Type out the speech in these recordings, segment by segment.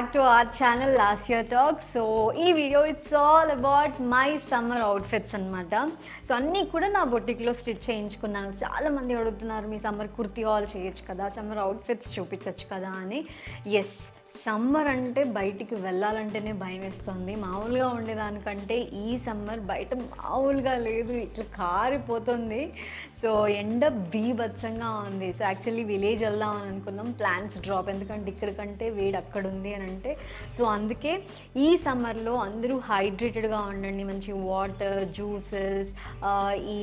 back to our channel Last Year Talk. So, this video it's all about my summer outfits anamata. So, anni kuda na boutique lo stitch cheyinchukunnanu. Chaala mandi adugutunnaru mee summer kurti haul cheyochu kada, summer outfits చూపించొచ్చు కదా అని. yes, summer అంటే బయటికి వెళ్ళాలంటేనే భయం వేస్తుంది. మామూలుగా ఉండేదానికంటే ఈ summer బయట మామూలుగా లేదు, ఇట్లా కారిపోతుంది. సో ఎండ బీభత్సంగా ఉంది. సో యాక్చువల్లీ విలేజ్ వెళ్దాం అని అనుకున్నాం, ప్లాన్స్ డ్రాప్, ఎందుకంటే ఇక్కడికంటే వేడి అక్కడ ఉంది అని అంటే. సో అందుకే ఈ సమ్మర్లో అందరూ హైడ్రేటెడ్గా ఉండండి, మంచి వాటర్, జ్యూసెస్, ఈ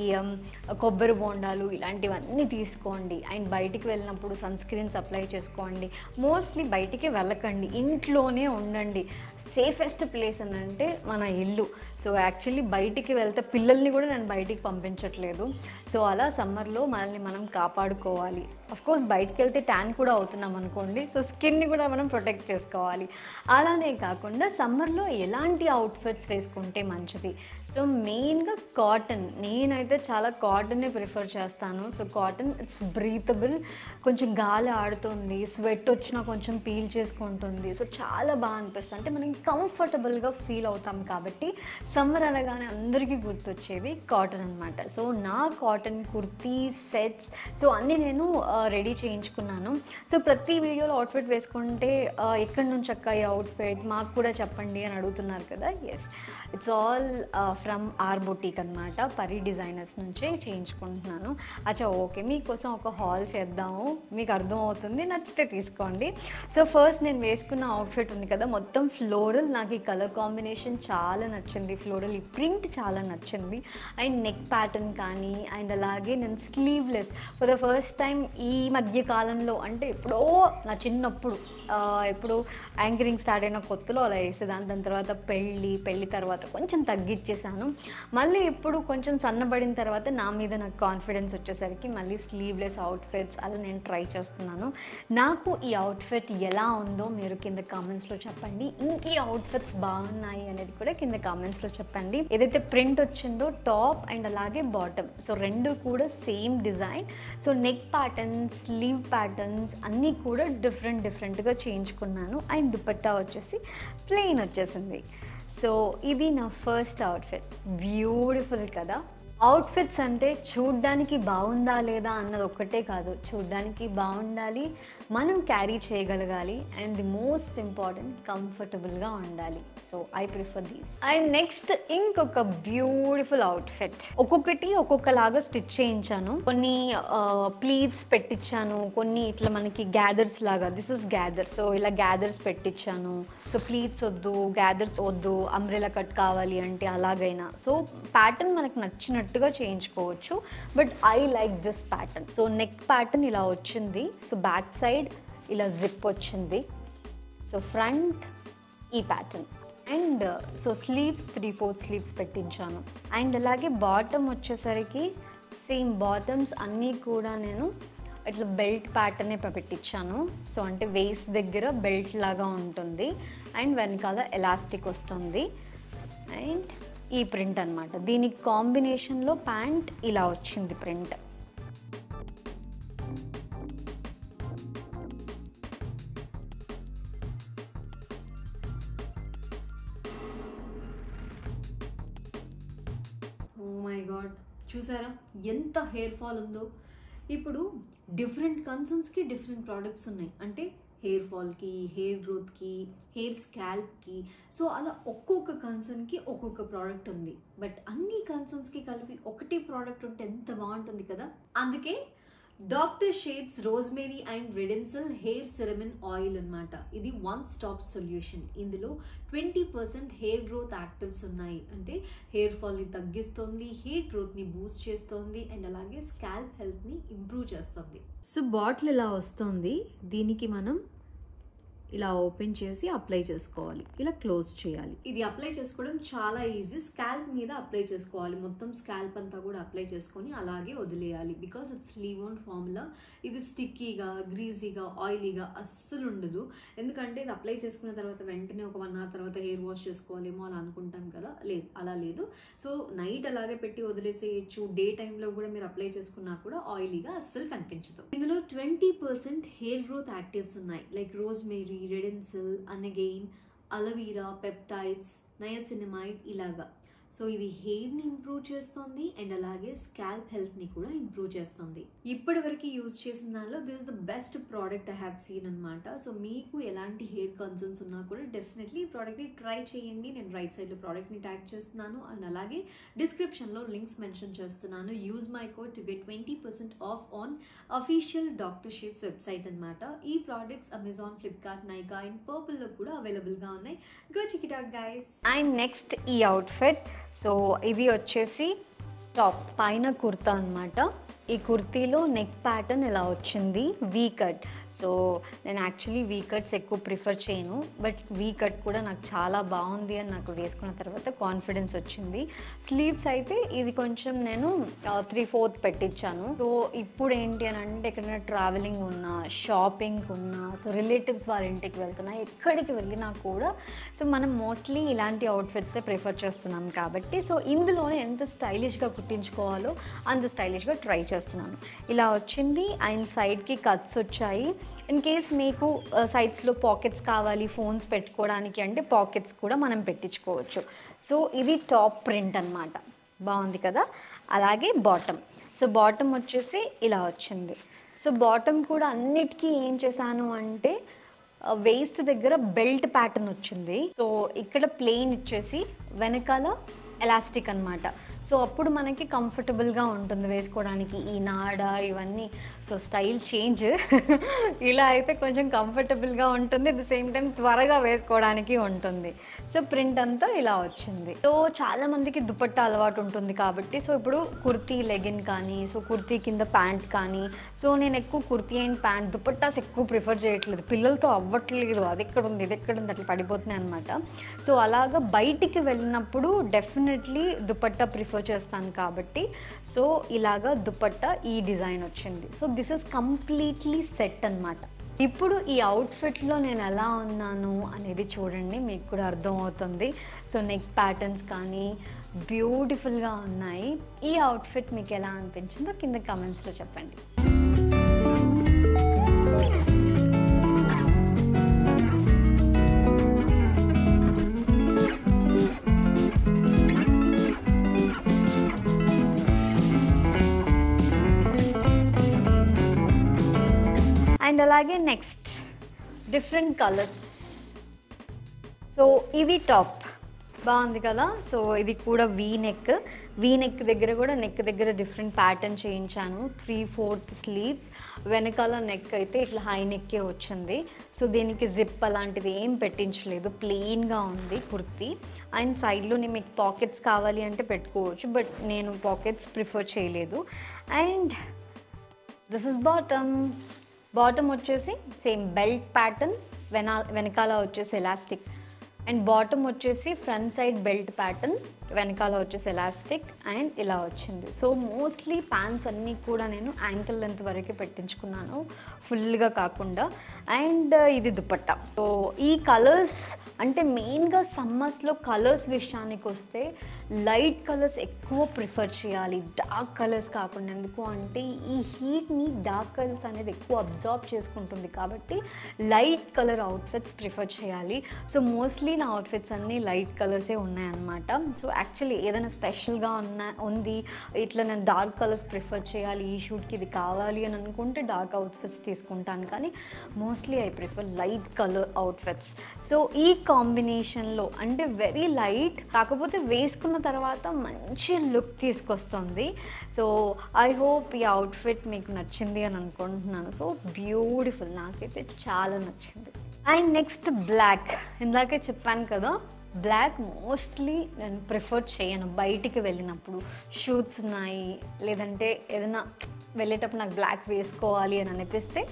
కొబ్బరి బోండాలు ఇలాంటివన్నీ తీసుకోండి. అండ్ బయటికి వెళ్ళినప్పుడు సన్ స్క్రీన్స్ అప్లై చేసుకోండి. మోస్ట్లీ బయటికి వెళ్ళకండి, ఇంట్లోనే ఉండండి. సేఫెస్ట్ ప్లేస్ అని అంటే మన ఇల్లు. సో యాక్చువల్లీ బయటికి వెళ్తే పిల్లల్ని కూడా నేను బయటికి పంపించట్లేదు. సో అలా సమ్మర్లో మనల్ని మనం కాపాడుకోవాలి. అఫ్కోర్స్ బయటికి వెళ్తే ట్యాన్ కూడా అవుతున్నాం అనుకోండి, సో స్కిన్ని కూడా మనం ప్రొటెక్ట్ చేసుకోవాలి. అలానే కాకుండా సమ్మర్లో ఎలాంటి అవుట్ఫిట్స్ వేసుకుంటే మంచిది? సో మెయిన్గా కాటన్, నేనైతే చాలా కాటన్నే ప్రిఫర్ చేస్తాను. సో కాటన్ ఇట్స్ బ్రీతబుల్, కొంచెం గాలి ఆడుతుంది, స్వెట్ వచ్చినా కొంచెం పీల్ చేసుకుంటుంది. సో చాలా బాగా అనిపిస్తుంది, అంటే మనం కంఫర్టబుల్గా ఫీల్ అవుతాం. కాబట్టి సమ్మర్ అనగానే అందరికీ గుర్తొచ్చేది కాటన్ అనమాట. సో నా కాటన్ కుర్తీ సెట్స్ సో అన్నీ నేను రెడీ చేయించుకున్నాను. సో ప్రతి వీడియోలో అవుట్ఫిట్ వేసుకుంటే ఎక్కడి నుంచి అక్క ఈ అవుట్ఫిట్ మాకు కూడా చెప్పండి అని అడుగుతున్నారు కదా. Yes, it's all from our boutique అనమాట. పరి డిజైనర్స్ నుంచే చేయించుకుంటున్నాను. అచ్చా ఓకే, మీకోసం ఒక హాల్ చేద్దాము, మీకు అర్థమవుతుంది, నచ్చితే తీసుకోండి. సో ఫస్ట్ నేను వేసుకున్న అవుట్ఫిట్ ఉంది కదా, మొత్తం ఫ్లోరల్. నాకు ఈ కలర్ కాంబినేషన్ చాలా నచ్చింది, ఫ్లోరల్, ఈ ప్రింట్ చాలా నచ్చింది. అండ్ నెక్ ప్యాటర్న్ కానీ, అండ్ అలాగే నేను sleeveless for the first time ఈ మధ్య కాలంలో, అంటే ఎప్పుడో నా చిన్నప్పుడు ఎప్పుడు యాంకరింగ్ స్టార్ట్ అయిన కొత్తలో అలా వేసేదాన్ని. దాని తర్వాత పెళ్ళి తర్వాత కొంచెం తగ్గించేసాను. మళ్ళీ ఇప్పుడు కొంచెం సన్నబడిన తర్వాత నా మీద నాకు కాన్ఫిడెన్స్ వచ్చేసరికి మళ్ళీ స్లీవ్లెస్ అవుట్ఫిట్స్ అలా నేను ట్రై చేస్తున్నాను. నాకు ఈ అవుట్ఫిట్ ఎలా ఉందో మీరు కింద కామెంట్స్లో చెప్పండి. ఇంకే అవుట్ఫిట్స్ బాగున్నాయి అనేది కూడా కింద కామెంట్స్లో చెప్పండి. ఏదైతే ప్రింట్ వచ్చిందో టాప్ అండ్ అలాగే బాటమ్, సో రెండు కూడా same design. So neck patterns, sleeve patterns అన్నీ కూడా డిఫరెంట్గా చేయించుకున్నాను. అండ్ దుపట్టా వచ్చేసి ప్లెయిన్ వచ్చేసింది. సో ఇది నా ఫస్ట్ అవుట్ఫిట్. బ్యూటిఫుల్ కదా. అవుట్ఫిట్స్ అంటే చూడ్డానికి బాగుందా లేదా అన్నది ఒక్కటే కాదు, చూడ్డానికి బాగుండాలి, మనం క్యారీ చేయగలగాలి, అండ్ ది మోస్ట్ ఇంపార్టెంట్ కంఫర్టబుల్గా ఉండాలి. So I prefer these. And next ఇంకొక బ్యూటిఫుల్ అవుట్ఫిట్. ఒక్కొక్కటి ఒక్కొక్కలాగా స్టిచ్ చేయించాను. కొన్ని ప్లీట్స్ పెట్టించాను, కొన్ని ఇట్లా మనకి గ్యాదర్స్ లాగా, దిస్ ఇస్ గ్యాదర్, సో ఇలా గ్యాదర్స్ పెట్టించాను. సో ప్లీట్స్ వద్దు, గ్యాదర్స్ వద్దు, అంబ్రెలా కట్ కావాలి అంటే అలాగైనా. సో ప్యాటర్న్ మనకు నచ్చినట్టుగా చేయించుకోవచ్చు, but I like this pattern. So neck pattern ఇలా వచ్చింది. సో బ్యాక్ సైడ్ ఇలా జిప్ వచ్చింది. సో ఫ్రంట్ ఈ pattern. And so sleeves 3/4 sleeves పెట్టించాను. అండ్ అలాగే బాటమ్ వచ్చేసరికి సేమ్ బాటమ్స్ అన్నీ కూడా నేను ఇట్లా బెల్ట్ ప్యాటర్నే పెట్టించాను. సో అంటే వేస్ట్ దగ్గర బెల్ట్ లాగా ఉంటుంది, అండ్ వెనకాల ఎలాస్టిక్ వస్తుంది. అండ్ ఈ ప్రింట్ అనమాట, దీనికి కాంబినేషన్లో ప్యాంట్ ఇలా వచ్చింది ప్రింట్. ఓ మై గాడ్, చూసారా ఎంత హెయిర్ ఫాల్ ఉందో. ఇప్పుడు డిఫరెంట్ కన్సర్న్స్కి డిఫరెంట్ ప్రోడక్ట్స్ ఉన్నాయి, అంటే హెయిర్ ఫాల్కి, హెయిర్ గ్రోత్కి, హెయిర్ స్కాల్ప్కి. సో అలా ఒక్కొక్క కన్సర్న్కి ఒక్కొక్క ప్రోడక్ట్ ఉంది. బట్ అన్ని కన్సర్న్స్కి కలిపి ఒకటే ప్రోడక్ట్ ఉంటే ఎంత బాగుంటుంది కదా. అందుకే doctor Sheth's rosemary and redensyl hair serum in oil అనమాట. ఇది వన్ స్టాప్ సొల్యూషన్. ఇందులో 20% హెయిర్ గ్రోత్ యాక్టివ్స్ ఉన్నాయి, అంటే హెయిర్ ఫాల్ని తగ్గిస్తుంది, హెయిర్ గ్రోత్ని బూస్ట్ చేస్తుంది, అండ్ అలాగే స్కాల్ప్ హెల్త్ని ఇంప్రూవ్ చేస్తుంది. సో బాటిల్ ఇలా వస్తుంది, దీనికి మనం ఇలా ఓపెన్ చేసి అప్లై చేసుకోవాలి, ఇలా క్లోజ్ చేయాలి. ఇది అప్లై చేసుకోవడం చాలా ఈజీ. స్కాల్ప్ మీద అప్లై చేసుకోవాలి, మొత్తం స్కాల్ప్ అంతా కూడా అప్లై చేసుకొని అలాగే వదిలేయాలి. Because it's leave on formula. ఇది స్టిక్కీగా, గ్రీజీగా, ఆయిలీగా అస్సలు ఉండదు. ఎందుకంటే ఇది అప్లై చేసుకున్న తర్వాత వెంటనే ఒక 1 hour తర్వాత హెయిర్ వాష్ చేసుకోవాలేమో అలా అనుకుంటాం కదా, లేదు అలా లేదు. సో నైట్ అలాగే పెట్టి వదిలేసేయచ్చు. డే టైంలో కూడా మీరు అప్లై చేసుకున్నా కూడా ఆయిలీగా అస్సలు కనిపించదు. ఇందులో 20% హెయిర్ గ్రోత్ యాక్టివ్స్ ఉన్నాయి, like rosemary, redensyl, anagain, aloe vera, peptides, niacinamide ఇలాగా. సో ఇది హెయిర్ని ఇంప్రూవ్ చేస్తుంది అండ్ అలాగే స్కాల్ప్ హెల్త్ని కూడా ఇంప్రూవ్ చేస్తుంది. ఇప్పటి వరకు యూజ్ చేసిన దానిలో this is the best product I have seen అనమాట. సో మీకు ఎలాంటి హెయిర్ కన్సర్న్స్ ఉన్నా కూడా డెఫినెట్లీ ఈ ప్రోడక్ట్ని ట్రై చేయండి. నేను రైట్ సైడ్లో ప్రోడక్ట్ని ట్యాగ్ చేస్తున్నాను అండ్ అలాగే డిస్క్రిప్షన్లో లింక్స్ మెన్షన్ చేస్తున్నాను. Use my code to get 20% off on official doctor Sheth's website అనమాట. ఈ products Amazon, Flipkart, Nykaa and పర్పుల్లో కూడా అవైలబుల్గా ఉన్నాయి. Go check it out guys. And next ఈ అవుట్ఫిట్. సో ఇది వచ్చేసి టాప్ పైన కుర్తా అనమాట. ఈ కుర్తీలో నెక్ ప్యాటర్న్ ఇలా వచ్చింది, వీ కట్. సో నేను యాక్చువల్లీ వీ కట్స్ ఎక్కువ ప్రిఫర్ చేయను, బట్ వీ కట్ కూడా నాకు చాలా బాగుంది అని నాకు వేసుకున్న తర్వాత కాన్ఫిడెన్స్ వచ్చింది. స్లీవ్స్ అయితే ఇది కొంచెం నేను 3/4 పెట్టించాను. సో ఇప్పుడు ఏంటి అని అంటే ఎక్కడైనా ట్రావెలింగ్ ఉన్నా, షాపింగ్ ఉన్నా, సో రిలేటివ్స్ వాళ్ళ ఇంటికి వెళ్తున్నా, ఎక్కడికి వెళ్ళినా కూడా సో మనం మోస్ట్లీ ఇలాంటి అవుట్ఫిట్సే ప్రిఫర్ చేస్తున్నాం కాబట్టి సో ఇందులోనే ఎంత స్టైలిష్గా కుట్టించుకోవాలో అంత స్టైలిష్గా ట్రై చేస్తున్నాను. ఇలా వచ్చింది అండ్ సైడ్కి కట్స్ వచ్చాయి. ఇన్ కేస్ మీకు సైడ్స్లో పాకెట్స్ కావాలి ఫోన్స్ పెట్టుకోవడానికి అంటే పాకెట్స్ కూడా మనం పెట్టించుకోవచ్చు. సో ఇది టాప్ ప్రింట్ అనమాట, బాగుంది కదా. అలాగే బాటమ్. సో బాటమ్ వచ్చేసి ఇలా వచ్చింది. సో బాటమ్ కూడా అన్నిటికీ ఏం చేశాను అంటే వేస్ట్ దగ్గర బెల్ట్ ప్యాటర్న్ వచ్చింది. సో ఇక్కడ ప్లెయిన్ ఇచ్చేసి వెనకాల ఎలాస్టిక్ అనమాట. సో అప్పుడు మనకి కంఫర్టబుల్గా ఉంటుంది వేసుకోవడానికి. ఈ నాడ ఇవన్నీ సో స్టైల్ చేంజ్. ఇలా అయితే కొంచెం కంఫర్టబుల్గా ఉంటుంది, అట్ ద సేమ్ టైం త్వరగా వేసుకోవడానికి ఉంటుంది. సో ప్రింట్ అంతా ఇలా వచ్చింది. సో చాలామందికి దుపట్టా అలవాటు ఉంటుంది కాబట్టి సో ఇప్పుడు కుర్తీ లెగిన్ కానీ, సో కుర్తీ కింద ప్యాంట్ కానీ, సో నేను ఎక్కువ కుర్తీ అండ్ ప్యాంట్ దుపట్టాస్ ఎక్కువ ప్రిఫర్ చేయట్లేదు, పిల్లలతో అవ్వట్లేదు. అది ఎక్కడ ఉంది ఇది ఎక్కడ ఉంది అట్లా పడిపోతున్నాయి అనమాట. సో అలాగా బయటికి వెళ్ళినప్పుడు డెఫినెట్లీ దుపట్టా ప్రిఫర్ చేస్తాను కాబట్టి సో ఇలాగా దుపట్టా ఈ డిజైన్ వచ్చింది. So this is completely set అనమాట. ఇప్పుడు ఈ అవుట్ఫిట్లో నేను ఎలా ఉన్నాను అనేది చూడండి, మీకు కూడా అర్థమవుతుంది. సో నెక్ ప్యాటర్న్స్ కానీ బ్యూటిఫుల్గా ఉన్నాయి. ఈ అవుట్ఫిట్ మీకు ఎలా అనిపించిందో కింద కమెంట్స్లో చెప్పండి. అండ్ అలాగే నెక్స్ట్ డిఫరెంట్ కలర్స్. సో ఇది టాప్ బాగుంది కదా. సో ఇది కూడా వీ నెక్ దగ్గర కూడా నెక్ దగ్గర డిఫరెంట్ ప్యాటర్న్ చేయించాను. 3/4 స్లీవ్స్, వెనకాల నెక్ అయితే ఇట్లా హై నెక్కే వచ్చింది. సో దీనికి జిప్ అలాంటిది ఏం పెట్టించలేదు, ప్లెయిన్గా ఉంది కుర్తీ. అండ్ సైడ్లోని మీకు పాకెట్స్ కావాలి అంటే పెట్టుకోవచ్చు, బట్ నేను పాకెట్స్ ప్రిఫర్ చేయలేదు. అండ్ దిస్ ఇస్ బాటమ్ వచ్చేసి సేమ్ బెల్ట్ ప్యాటర్న్, వెనకాల వచ్చేసి ఎలాస్టిక్. అండ్ బాటమ్ వచ్చేసి ఫ్రంట్ సైడ్ బెల్ట్ ప్యాటర్న్, వెనకాల వచ్చేసి ఎలాస్టిక్ అండ్ ఇలా వచ్చింది. సో మోస్ట్లీ ప్యాంట్స్ అన్నీ కూడా నేను యాంకిల్ లెంత్ వరకు పెట్టించుకున్నాను, ఫుల్గా కాకుండా. అండ్ ఇది దుపట్టా. సో ఈ కలర్స్ అంటే మెయిన్గా సమ్మర్స్లో కలర్స్ విషయానికి వస్తే లైట్ కలర్స్ ఎక్కువ ప్రిఫర్ చేయాలి, డార్క్ కలర్స్ కాకుండా. ఎందుకు అంటే ఈ హీట్ని డార్క్ కలర్స్ అనేది ఎక్కువ అబ్జార్బ్ చేసుకుంటుంది కాబట్టి లైట్ కలర్ అవుట్ఫిట్స్ ప్రిఫర్ చేయాలి. సో మోస్ట్లీ నా అవుట్ఫిట్స్ అన్నీ లైట్ కలర్సే ఉన్నాయన్నమాట. సో యాక్చువల్లీ ఏదైనా స్పెషల్గా ఉంది ఇట్లా నేను డార్క్ కలర్స్ ప్రిఫర్ చేయాలి, ఈ షూట్కి ఇది కావాలి అని అనుకుంటే డార్క్ అవుట్ఫిట్స్ తీసుకుంటాను, కానీ mostly I prefer light colour outfits. So ఈ కాంబినేషన్లో అంటే వెరీ లైట్ కాకపోతే వేసుకున్న తర్వాత మంచి లుక్ తీసుకొస్తుంది. సో ఐ హోప్ ఈ అవుట్ఫిట్ మీకు నచ్చింది అని అనుకుంటున్నాను. సో బ్యూటిఫుల్, నాకైతే చాలా నచ్చింది. And next black. ఇందాకే చెప్పాను కదా, బ్లాక్ మోస్ట్లీ నేను ప్రిఫర్ చేయను బయటికి వెళ్ళినప్పుడు. షూట్స్ ఉన్నాయి లేదంటే ఏదైనా వెళ్ళేటప్పుడు నాకు బ్లాక్ వేసుకోవాలి అని అనిపిస్తే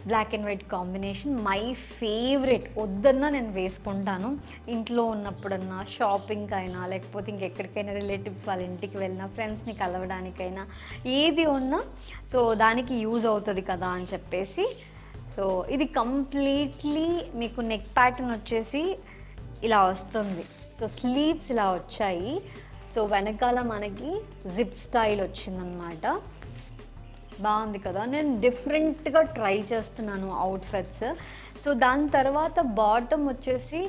black and white combination my favourite. వద్దన్నా నేను వేసుకుంటాను, ఇంట్లో ఉన్నప్పుడన్నా, షాపింగ్కి అయినా, లేకపోతే ఇంకెక్కడికైనా రిలేటివ్స్ వాళ్ళ ఇంటికి వెళ్ళినా, ఫ్రెండ్స్ని కలవడానికైనా, ఏది ఉన్నా సో దానికి యూజ్ అవుతుంది కదా అని చెప్పేసి. సో ఇది కంప్లీట్లీ మీకు నెక్ ప్యాటర్న్ వచ్చేసి ఇలా వస్తుంది. సో స్లీవ్స్ ఇలా వచ్చాయి. సో వెనకాల మనకి జిప్ స్టైల్ వచ్చిందనమాట. బాగుంది కదా, నేను డిఫరెంట్గా ట్రై చేస్తున్నాను అవుట్ఫిట్స్. సో దాని తర్వాత బాటమ్ వచ్చేసి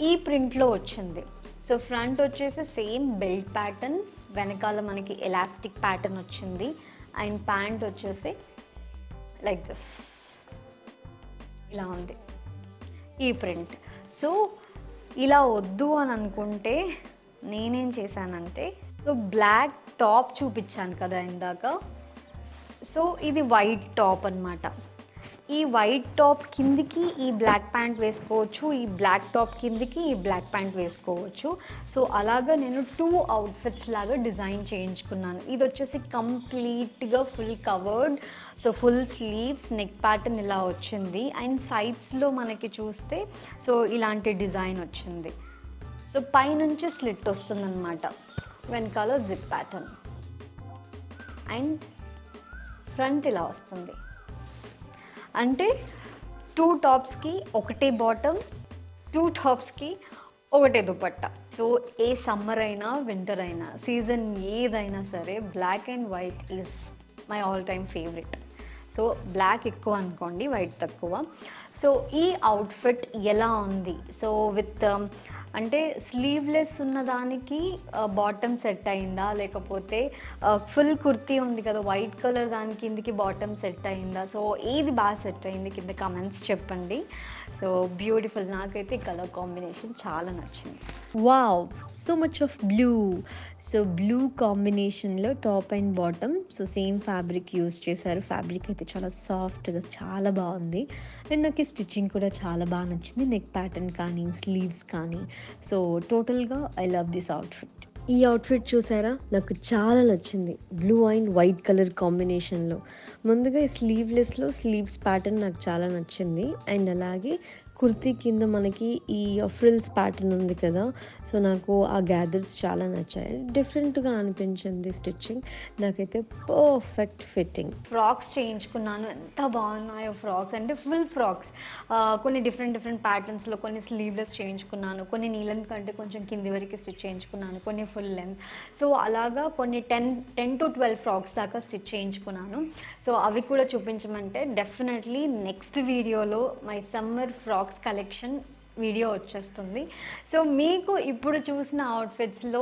ఈ ప్రింట్లో వచ్చింది. సో ఫ్రంట్ వచ్చేసి సేమ్ బెల్ట్ ప్యాటర్న్, వెనకాల మనకి ఎలాస్టిక్ ప్యాటర్న్ వచ్చింది. అండ్ ప్యాంట్ వచ్చేసి లైక్ దిస్, ఇలా ఉంది ఈ ప్రింట్. సో ఇలా వద్దు అని అనుకుంటే నేనేం చేశానంటే, సో బ్లాక్ టాప్ చూపించాను కదా ఇందాక, సో ఇది వైట్ టాప్ అన్నమాట. ఈ వైట్ టాప్ కిందికి ఈ బ్లాక్ ప్యాంట్ వేసుకోవచ్చు, ఈ బ్లాక్ టాప్ కిందికి ఈ బ్లాక్ ప్యాంట్ వేసుకోవచ్చు. సో అలాగా నేను 2 అవుట్ఫిట్స్ లాగా డిజైన్ చేయించుకున్నాను. ఇది వచ్చేసి కంప్లీట్గా full covered, so full sleeves, neck pattern ఇలా వచ్చింది. అండ్ సైడ్స్లో మనకి చూస్తే సో ఇలాంటి డిజైన్ వచ్చింది. సో పైనుంచి స్లిట్ వస్తుందన్నమాట, వెనకాల జిప్ ప్యాటర్న్, అండ్ ఫ్రంట్ ఇలా వస్తుంది. అంటే 2 టాప్స్కి ఒకటే బాటమ్, 2 టాప్స్కి ఒకటే దుపట్టా. సో ఏ సమ్మర్ అయినా వింటర్ అయినా సీజన్ ఏదైనా సరే black and white is my all time favourite. So black ఎక్కువ అనుకోండి, వైట్ తక్కువ. సో ఈ అవుట్ఫిట్ ఎలా ఉంది? సో విత్ అంటే స్లీవ్లెస్ ఉన్నదానికి బాటమ్ సెట్ అయిందా, లేకపోతే ఫుల్ కుర్తీ ఉంది కదా వైట్ కలర్, దాని కిందకి బాటమ్ సెట్ అయిందా? సో ఏది బాగా సెట్ అయింది కింద కమెంట్స్ చెప్పండి. సో బ్యూటిఫుల్, నాకైతే కలర్ కాంబినేషన్ చాలా నచ్చింది. Wow, so much of blue. So blue కాంబినేషన్లో top and bottom, so same fabric use చేశారు. ఫ్యాబ్రిక్ అయితే చాలా సాఫ్ట్గా చాలా బాగుంది. అండ్ నాకు ఈ స్టిచ్చింగ్ కూడా చాలా బాగా నచ్చింది, నెక్ ప్యాటర్న్ కానీ స్లీవ్స్ కానీ. సో టోటల్గా ఐ లవ్ దిస్ అవుట్ఫిట్. ఈ అవుట్ఫిట్ చూసారా, నాకు చాలా నచ్చింది. బ్లూ అండ్ వైట్ కలర్ కాంబినేషన్లో. ముందుగా ఈ స్లీవ్లెస్లో స్లీవ్స్ ప్యాటర్న్ నాకు చాలా నచ్చింది. అండ్ అలాగే కుర్తీ కింద మనకి ఈ ఫ్రిల్స్ ప్యాటర్న్ ఉంది కదా, సో నాకు ఆ గ్యాదర్స్ చాలా నచ్చాయి. డిఫరెంట్గా అనిపించింది స్టిచ్చింగ్, నాకైతే పర్ఫెక్ట్ ఫిట్టింగ్. ఫ్రాక్స్ చేయించుకున్నాను, ఎంత బాగున్నాయో ఫ్రాక్స్, అంటే ఫుల్ ఫ్రాక్స్. కొన్ని డిఫరెంట్ ప్యాటర్న్స్లో, కొన్ని స్లీవ్లెస్ చేయించుకున్నాను, కొన్ని నీళ్ళ కంటే కొంచెం కింది వరకు స్టిచ్ చేయించుకున్నాను, కొన్ని ఫుల్ లెంత్. సో అలాగా కొన్ని 10 to 12 ఫ్రాక్స్ దాకా స్టిచ్ చేయించుకున్నాను. సో అవి కూడా చూపించమంటే డెఫినెట్లీ నెక్స్ట్ వీడియోలో my summer frocks collection video వచ్చేస్తుంది. సో మీకు ఇప్పుడు చూసిన అవుట్ఫిట్స్లో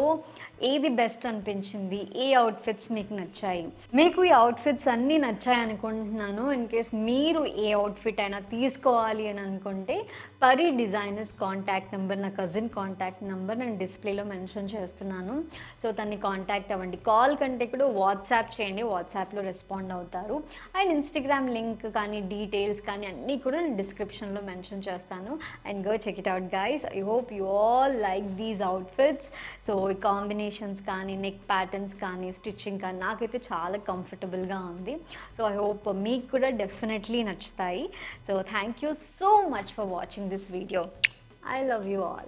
ఏది బెస్ట్ అనిపించింది, ఏ అవుట్ఫిట్స్ మీకు నచ్చాయి? మీకు ఈ అవుట్ఫిట్స్ అన్నీ నచ్చాయి అనుకుంటున్నాను. ఇన్ కేస్ మీరు ఏ అవుట్ఫిట్ అయినా తీసుకోవాలి అని అనుకుంటే పరి డిజైనర్స్ కాంటాక్ట్ నెంబర్, నా కజిన్ కాంటాక్ట్ నెంబర్ నేను డిస్ప్లేలో మెన్షన్ చేస్తున్నాను. సో తన్ని కాంటాక్ట్ అవ్వండి. కాల్ కంటే కూడా వాట్సాప్ చేయండి, వాట్సాప్లో రెస్పాండ్ అవుతారు. అండ్ ఇన్స్టాగ్రామ్ లింక్ కానీ డీటెయిల్స్ కానీ అన్నీ కూడా నేను డిస్క్రిప్షన్లో మెన్షన్ చేస్తాను. And go check it out guys. I hope you all like these outfits. So ఈ కాంబినేషన్స్ కానీ, నెక్ ప్యాటర్న్స్ కానీ, స్టిచ్చింగ్ కానీ నాకైతే చాలా కంఫర్టబుల్గా ఉంది. సో ఐ హోప్ మీకు కూడా డెఫినెట్లీ నచ్చుతాయి. So thank you so much for watching this video. I love you all.